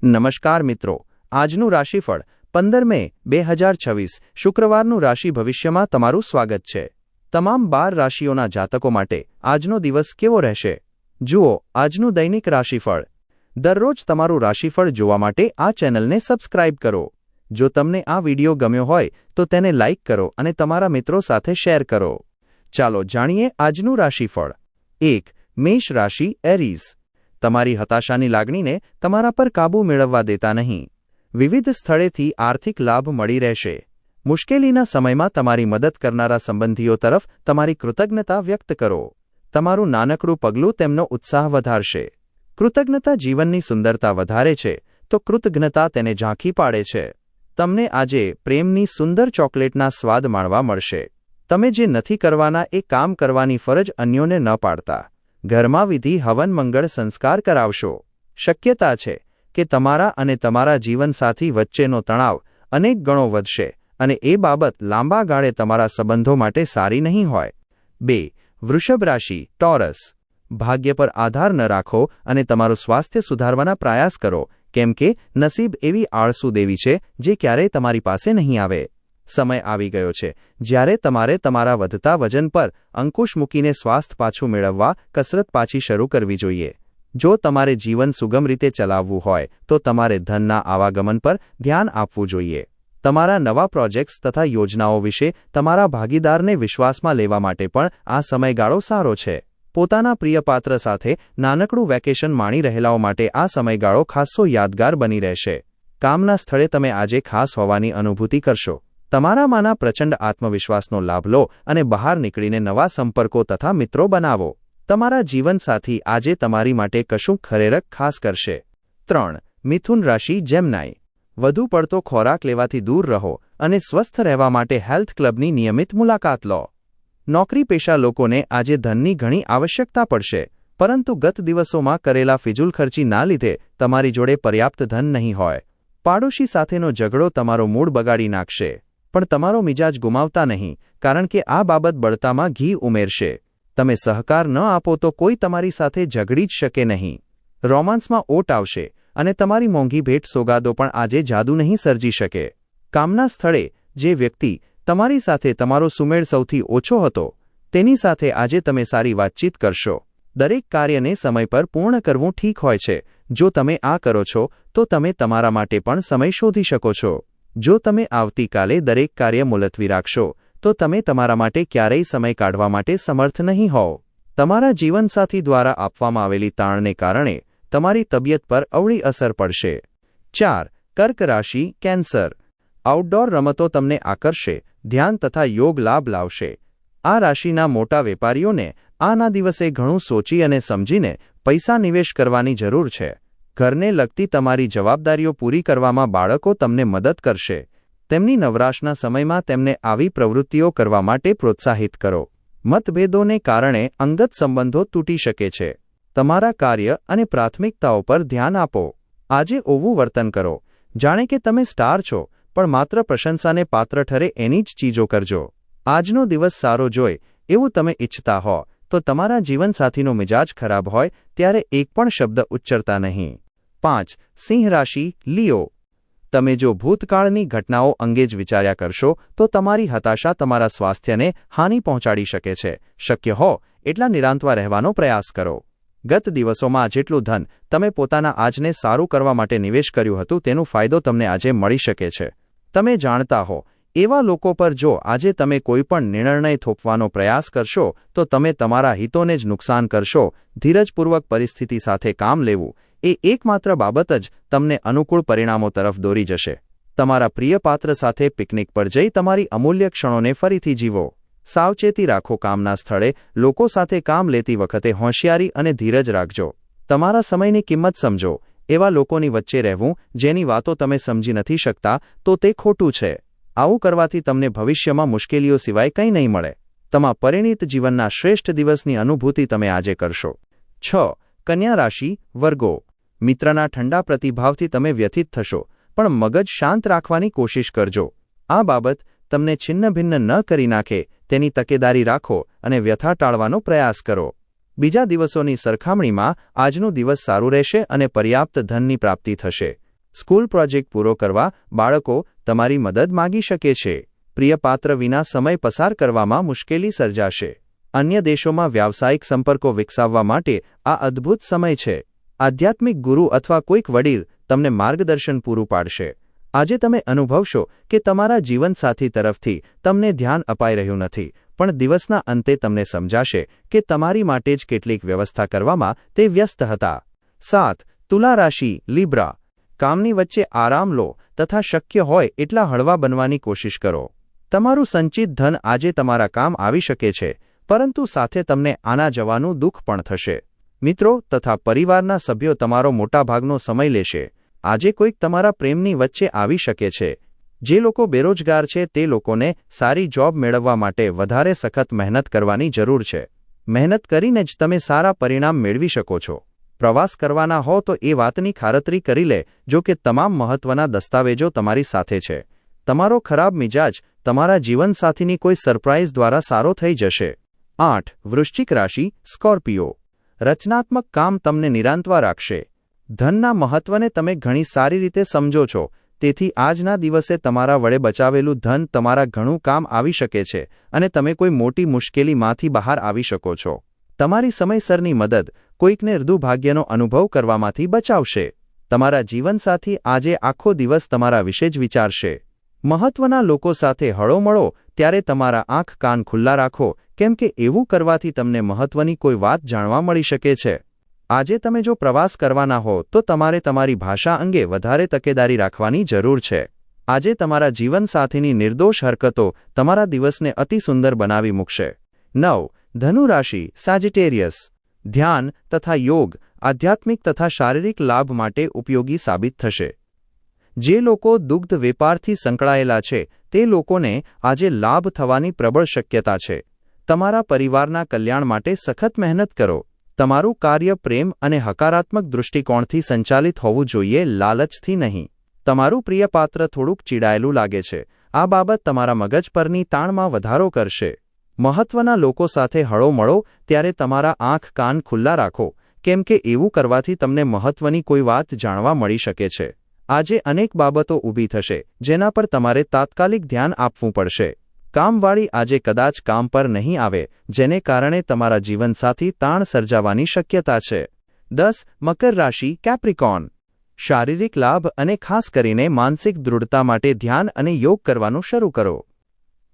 નમસ્કાર મિત્રો, આજનું રાશિફળ 15 મે 2026 શુક્રવારનું રાશિ ભવિષ્યમાં તમારું સ્વાગત છે। તમામ 12 રાશિઓના જાતકો માટે આજનો દિવસ કેવો રહેશે? જુઓ આજનું દૈનિક રાશિફળ। દરરોજ તમારું રાશિફળ જોવા માટે આ ચેનલને સબસ્ક્રાઇબ કરો। જો તમને આ વિડિયો ગમ્યો હોય તો તેને લાઇક કરો અને તમારા મિત્રો સાથે શેર કરો। ચાલો જાણીએ આજનું રાશિફળ। 1. મેષ રાશિ એરીઝ। તમારી હતાશાની લાગણીને તમારા પર કાબૂ મેળવવા દેતા નહીં। વિવિધ સ્થળેથી આર્થિક લાભ મળી રહેશે। મુશ્કેલીના સમયમાં તમારી મદદ કરનારા સંબંધીઓ તરફ તમારી કૃતજ્ઞતા વ્યક્ત કરો। તમારું નાનકડું પગલું તેમનો ઉત્સાહ વધારશે। કૃતજ્ઞતા જીવનની સુંદરતા વધારે છે તો કૃતજ્ઞતા તેને ઝાંખી પાડે છે। તમને આજે પ્રેમની સુંદર ચોકલેટના સ્વાદ માણવા મળશે। તમે જે નથી કરવાના એ કામ કરવાની ફરજ અન્યોને ન પાડતા। ઘરમાં વિધિ હવન મંગળ સંસ્કાર કરાવશો। શક્યતા છે કે તમારા અને તમારા જીવનસાથી વચ્ચેનો તણાવ અનેક ગણો વધશે અને એ બાબત લાંબા ગાળે તમારા સંબંધો માટે સારી નહીં હોય। 2. વૃષભ રાશિ ટોરસ। ભાગ્ય પર આધાર ન રાખો અને તમારું સ્વાસ્થ્ય સુધારવાના પ્રયાસ કરો, કેમ કે નસીબ એવી આળસુ દેવી છે જે ક્યારેય તમારી પાસે નહીં આવે। સમય આવી ગયો છે જ્યારે તમારે તમારા વધતા વજન પર અંકુશ મૂકીને સ્વાસ્થ્ય પાછું મેળવવા કસરત પાછી શરૂ કરવી જોઈએ। જો તમારે જીવન સુગમ રીતે ચલાવવું હોય તો તમારે ધનના આવાગમન પર ધ્યાન આપવું જોઈએ। તમારા નવા પ્રોજેક્ટ્સ તથા યોજનાઓ વિશે તમારા ભાગીદારને વિશ્વાસમાં લેવા માટે પણ આ સમયગાળો સારો છે। પોતાના પ્રિય પાત્ર સાથે નાનકડું વેકેશન માણી રહેલાઓ માટે આ સમયગાળો ખાસ્સો યાદગાર બની રહેશે। કામના સ્થળે તમે આજે ખાસ હોવાની અનુભૂતિ કરશો। તમારામાંના પ્રચંડ આત્મવિશ્વાસનો લાભ લો અને બહાર નીકળીને નવા સંપર્કો તથા મિત્રો બનાવો। તમારા જીવનસાથી આજે તમારી માટે કશું ખરેખર ખાસ કરશે। 3. મિથુન રાશિ જેમિની। વધુ પડતો ખોરાક લેવાથી દૂર રહો અને સ્વસ્થ રહેવા માટે હેલ્થ ક્લબની નિયમિત મુલાકાત લો। નોકરી પેશા લોકોને આજે ધનની ઘણી આવશ્યકતા પડશે, પરંતુ ગત દિવસોમાં કરેલા ફિજૂલખર્ચીના લીધે તમારી જોડે પર્યાપ્ત ધન નહીં હોય। પાડોશી સાથેનો ઝઘડો તમારો મૂડ બગાડી નાખશે, પણ તમારો મિજાજ ગુમાવતા નહીં, કારણ કે આ બાબત બળતામાં ઘી ઉમેરશે। તમે સહકાર ન આપો તો કોઈ તમારી સાથે ઝઘડી જ શકે નહીં। રોમાન્સમાં ઓટ આવશે અને તમારી મોંઘી ભેટ સોગાદો પણ આજે જાદુ નહીં સર્જી શકે। કામના સ્થળે જે વ્યક્તિ તમારી સાથે તમારો સુમેળ સૌથી ઓછો હતો તેની સાથે આજે તમે સારી વાતચીત કરશો। દરેક કાર્યને સમય પર પૂર્ણ કરવું ઠીક હોય છે। જો તમે આ કરો છો તો તમે તમારા માટે પણ સમય શોધી શકો છો। જો તમે આવતીકાલે દરેક કાર્ય મુલતવી રાખશો તો તમે તમારા માટે ક્યારેય સમય કાઢવા માટે સમર્થ નહીં હોવ। તમારા જીવનસાથી દ્વારા આપવામાં આવેલી તાણને કારણે તમારી તબિયત પર અવળી અસર પડશે। 4. કર્ક રાશિ કેન્સર। આઉટડોર રમતો તમને આકર્ષે, ધ્યાન તથા યોગ લાભ લાવશે। આ રાશિના મોટા વેપારીઓને આના દિવસે ઘણું સોચી અને સમજીને પૈસા નિવેશ કરવાની જરૂર છે। ઘરને લગતી તમારી જવાબદારીઓ પૂરી કરવામાં બાળકો તમને મદદ કરશે। તેમની નવરાશના સમયમાં તેમને આવી પ્રવૃત્તિઓ કરવા માટે પ્રોત્સાહિત કરો। મતભેદોને કારણે અંગત સંબંધો તૂટી શકે છે। તમારા કાર્ય અને પ્રાથમિકતાઓ પર ધ્યાન આપો। આજે ઓવું વર્તન કરો જાણે કે તમે સ્ટાર છો, પણ માત્ર પ્રશંસાને પાત્ર ઠરે એની જ ચીજો કરજો। આજનો દિવસ સારો જોઈ એવું તમે ઈચ્છતા હો તો તમારા જીવનસાથીનો મિજાજ ખરાબ હોય ત્યારે એક પણ શબ્દ ઉચ્ચરતા નહીં। 5. સિંહ રાશિ લિયો। તમે જો ભૂતકાળની ઘટનાઓ અંગે જ વિચાર્યા કરશો તો તમારી હતાશા તમારા સ્વાસ્થ્યને હાનિ પહોંચાડી શકે છે। શક્ય હો એટલા નિરાંતવા રહેવાનો પ્રયાસ કરો। ગત દિવસોમાં જેટલું ધન તમે પોતાના આજને સારું કરવા માટે નિવેશ કર્યું હતું તેનો ફાયદો તમને આજે મળી શકે છે। તમે જાણતા હો એવા લોકો પર જો આજે તમે કોઈ પણ નિર્ણય થોપવાનો પ્રયાસ કરશો તો તમે તમારા હિતોને જ નુકસાન કરશો। ધીરજપૂર્વક પરિસ્થિતિ સાથે કામ લેવું એ એકમાત્ર બાબત જ તમને અનુકૂળ પરિણામો તરફ દોરી જશે। તમારા પ્રિય પાત્ર સાથે પિકનિક પર જઈ તમારી અમૂલ્ય ક્ષણોને ફરીથી જીવો। સાવચેતી રાખો, કામના સ્થળે લોકો સાથે કામ લેતી વખતે હોશિયારી અને ધીરજ રાખજો। તમારા સમયની કિંમત સમજો। એવા લોકોની વચ્ચે રહેવું જેની વાતો તમે સમજી નથી શકતા તો તે ખોટું છે। આવું કરવાથી તમને ભવિષ્યમાં મુશ્કેલીઓ સિવાય કંઈ નહીં મળે। તમારા પરિણીત જીવનના શ્રેષ્ઠ દિવસની અનુભૂતિ તમે આજે કરશો। 6. કન્યા રાશિ વર્ગો। મિત્રના ઠંડા પ્રતિભાવથી તમે વ્યથિત થશો, પણ મગજ શાંત રાખવાની કોશિશ કરજો। આ બાબત તમને છિન્નભિન્ન ન કરી નાખે તેની તકેદારી રાખો અને વ્યથા ટાળવાનો પ્રયાસ કરો। બીજા દિવસોની સરખામણીમાં આજનો દિવસ સારું રહેશે અને પર્યાપ્ત ધનની પ્રાપ્તિ થશે। સ્કૂલ પ્રોજેક્ટ પૂરો કરવા બાળકો તમારી મદદ માગી શકે છે. પ્રિય પાત્ર વિના સમય પસાર કરવામાં મુશ્કેલી સર્જાશે. અન્ય દેશોમાં વ્યાવસાયિક સંપર્કો વિકસાવવા માટે આ અદ્ભુત સમય છે. આધ્યાત્મિક ગુરુ અથવા કોઈક વડીલ તમને માર્ગદર્શન પૂરું પાડશે. આજે તમે અનુભવશો કે તમારા જીવનસાથી તરફથી તમને ધ્યાન અપાઈ રહ્યું નથી, પણ દિવસના અંતે તમને સમજાશે કે તમારી માટે જ કેટલીક વ્યવસ્થા કરવામાં તે વ્યસ્ત હતા. 7. તુલા રાશિ લીબ્રા. કામની વચ્ચે આરામ લો તથા શક્ય હોય એટલા હળવા બનવાની કોશિશ કરો. તમારું સંચિત ધન આજે તમારા કામ આવી શકે છે, પરંતુ સાથે તમને આના જવાનું દુઃખ પણ થશે. મિત્રો તથા પરિવારના સભ્યો તમારો મોટાભાગનો સમય લેશે. આજે કોઈક તમારા પ્રેમની વચ્ચે આવી શકે છે. જે લોકો બેરોજગાર છે તે લોકોને સારી જોબ મેળવવા માટે વધારે સખત મહેનત કરવાની જરૂર છે. મહેનત કરીને જ તમે સારા પરિણામ મેળવી શકો છો. પ્રવાસ કરવાના હો તો એ વાતની ખાતરી કરી લે જો કે તમામ મહત્વના દસ્તાવેજો તમારી સાથે છે. તમારો ખરાબ મિજાજ તમારા જીવનસાથીની કોઈ સરપ્રાઇઝ દ્વારા સારો થઈ જશે. 8. વૃશ્ચિક રાશિ સ્કોર્પિયો. રચનાત્મક કામ તમને નિરાંતવા રાખશે. ધનના મહત્વને તમે ઘણી સારી રીતે સમજો છો, તેથી આજના દિવસે તમારા વડે બચાવેલું ધન તમારા ઘણું કામ આવી શકે છે અને તમે કોઈ મોટી મુશ્કેલીમાંથી બહાર આવી શકો છો. તમારી સમયસરની મદદ કોઈકને દુર્ભાગ્યનો અનુભવ કરવામાંથી બચાવશે. તમારા જીવનસાથી આજે આખો દિવસ તમારા વિશે જ વિચારશે. મહત્વના લોકો સાથે હળો મળો ત્યારે તમારા આંખ કાન ખુલ્લા રાખો, કેમ કે એવું કરવાથી તમને મહત્વની કોઈ વાત જાણવા મળી શકે છે. આજે તમે જો પ્રવાસ કરવાના હો તો તમારે તમારી ભાષા અંગે વધારે તકેદારી રાખવાની જરૂર છે. આજે તમારા જીવનસાથીની નિર્દોષ હરકતો તમારા દિવસને અતિ સુંદર બનાવી મૂકશે. 9. ધનુ રાશિ સાજિટેરિયસ. ધ્યાન તથા યોગ આધ્યાત્મિક તથા શારીરિક લાભ માટે ઉપયોગી સાબિત થશે. જે લોકો દુગ્ધ વેપારથી સંકળાયેલા છે તે લોકોને આજે લાભ થવાની પ્રબળ શક્યતા છે. તમારા પરિવારના કલ્યાણ માટે સખત મહેનત કરો. તમારું કાર્ય પ્રેમ અને હકારાત્મક દૃષ્ટિકોણથી સંચાલિત હોવું જોઈએ, લાલચથી નહીં. તમારું પ્રિય પાત્ર થોડુંક ચીડાયેલું લાગે છે. આ બાબત તમારા મગજ પરની તાણમાં વધારો કરશે. મહત્વના લોકો સાથે હળો મળો ત્યારે તમારા આંખ કાન ખુલ્લા રાખો, કેમ કે એવું કરવાથી તમને મહત્વની કોઈ વાત જાણવા મળી શકે છે. આજે અનેક બાબતો ઊભી થશે જેના પર તમારે તાત્કાલિક ધ્યાન આપવું પડશે. કામવાળી આજે કદાચ કામ પર નહીં આવે, જેને કારણે તમારા જીવનસાથી તાણ સર્જાવાની શક્યતા છે. 10. મકર રાશિ કેપ્રિકોર્ન. શારીરિક લાભ અને ખાસ કરીને માનસિક દૃઢતા માટે ધ્યાન અને યોગ કરવાનું શરૂ કરો.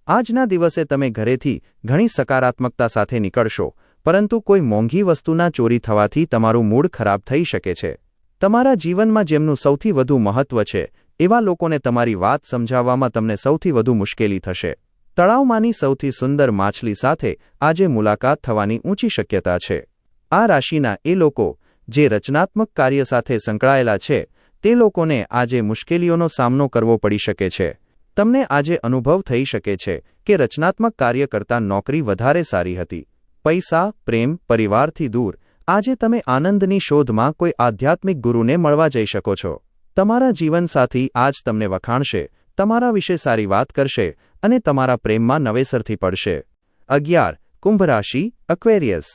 આજના દિવસે તમે ઘરેથી ઘણી સકારાત્મકતા સાથે નીકળશો, પરંતુ કોઈ મોંઘી વસ્તુના ચોરી થવાથી તમારું મૂડ ખરાબ થઈ શકે છે. તમારા જીવનમાં જેમનું સૌથી વધુ મહત્વ છે એવા લોકોને તમારી વાત સમજાવવામાં તમને સૌથી વધુ મુશ્કેલી થશે. તળાવમાંની સૌથી સુંદર માછલી સાથે આજે મુલાકાત થવાની ઊંચી શક્યતા છે. આ રાશિના એ લોકો જે રચનાત્મક કાર્ય સાથે સંકળાયેલા છે તે લોકોને આજે મુશ્કેલીઓનો સામનો કરવો પડી શકે છે. તમને આજે અનુભવ થઈ શકે છે કે રચનાત્મક કાર્ય કરતાં નોકરી વધારે સારી હતી. પૈસા, પ્રેમ, પરિવારથી દૂર આજે તમે આનંદની શોધમાં કોઈ આધ્યાત્મિક ગુરુને મળવા જઈ શકો છો. તમારા જીવનસાથી આજ તમને વખાણશે, તમારા વિશે સારી વાત કરશે અને તમારા પ્રેમમાં નવેસરથી પડશે. 11. કુંભ રાશિ એક્વેરિયસ.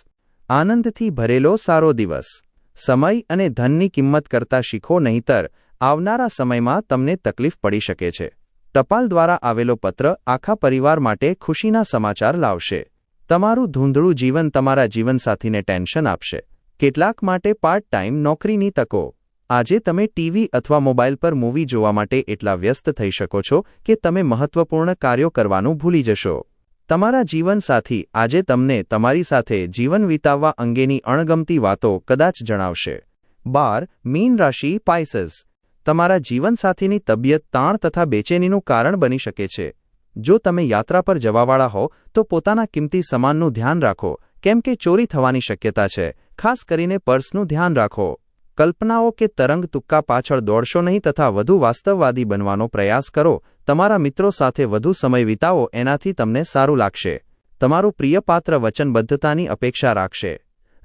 આનંદથી ભરેલો સારો દિવસ. સમય અને ધનની કિંમત કરતા શીખો, નહીંતર આવનારા સમયમાં તમને તકલીફ પડી શકે છે. ટપાલ દ્વારા આવેલો પત્ર આખા પરિવાર માટે ખુશીના સમાચાર લાવશે. તમારું ધૂંધળું જીવન તમારા જીવનસાથીને ટેન્શન આપશે. કેટલાક માટે પાર્ટ ટાઈમ નોકરીની તકો. આજે તમે ટીવી અથવા મોબાઈલ પર મૂવી જોવા માટે એટલા વ્યસ્ત થઈ શકો છો કે તમે મહત્વપૂર્ણ કાર્યો કરવાનું ભૂલી જશો. તમારા જીવનસાથી આજે તમને તમારી સાથે જીવન વિતાવવા અંગેની અણગમતી વાતો કદાચ જણાવશે. 12. મીન રાશિ પાઇસસ. તમારા જીવનસાથીની તબિયત તાણ તથા બેચેનીનું કારણ બની શકે છે. જો તમે યાત્રા પર જવાવાળા હો તો પોતાના કિંમતી સામાનનું ધ્યાન રાખો, કેમ કે ચોરી થવાની શક્યતા છે. ખાસ કરીને પર્સનું ધ્યાન રાખો. કલ્પનાઓ કે તરંગ તુક્કા પાછળ દોડશો નહીં તથા વધુ વાસ્તવવાદી બનવાનો પ્રયાસ કરો. તમારા મિત્રો સાથે વધુ સમય વિતાવો, એનાથી તમને સારું લાગશે. તમારું પ્રિય પાત્ર વચનબદ્ધતાની અપેક્ષા રાખશે.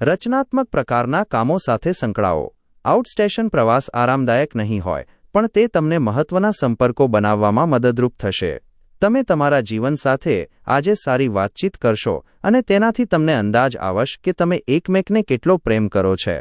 રચનાત્મક પ્રકારના કામો સાથે સંકળાવો. આઉટસ્ટેશન પ્રવાસ આરામદાયક નહીં હોય, પણ તે તમને મહત્વના સંપર્કો બનાવવામાં મદદરૂપ થશે. તમે તમારા જીવન સાથે આજે સારી વાતચીત કરશો અને તેનાથી તમને અંદાજ આવશે કે તમે એકમેકને કેટલો પ્રેમ કરો છો.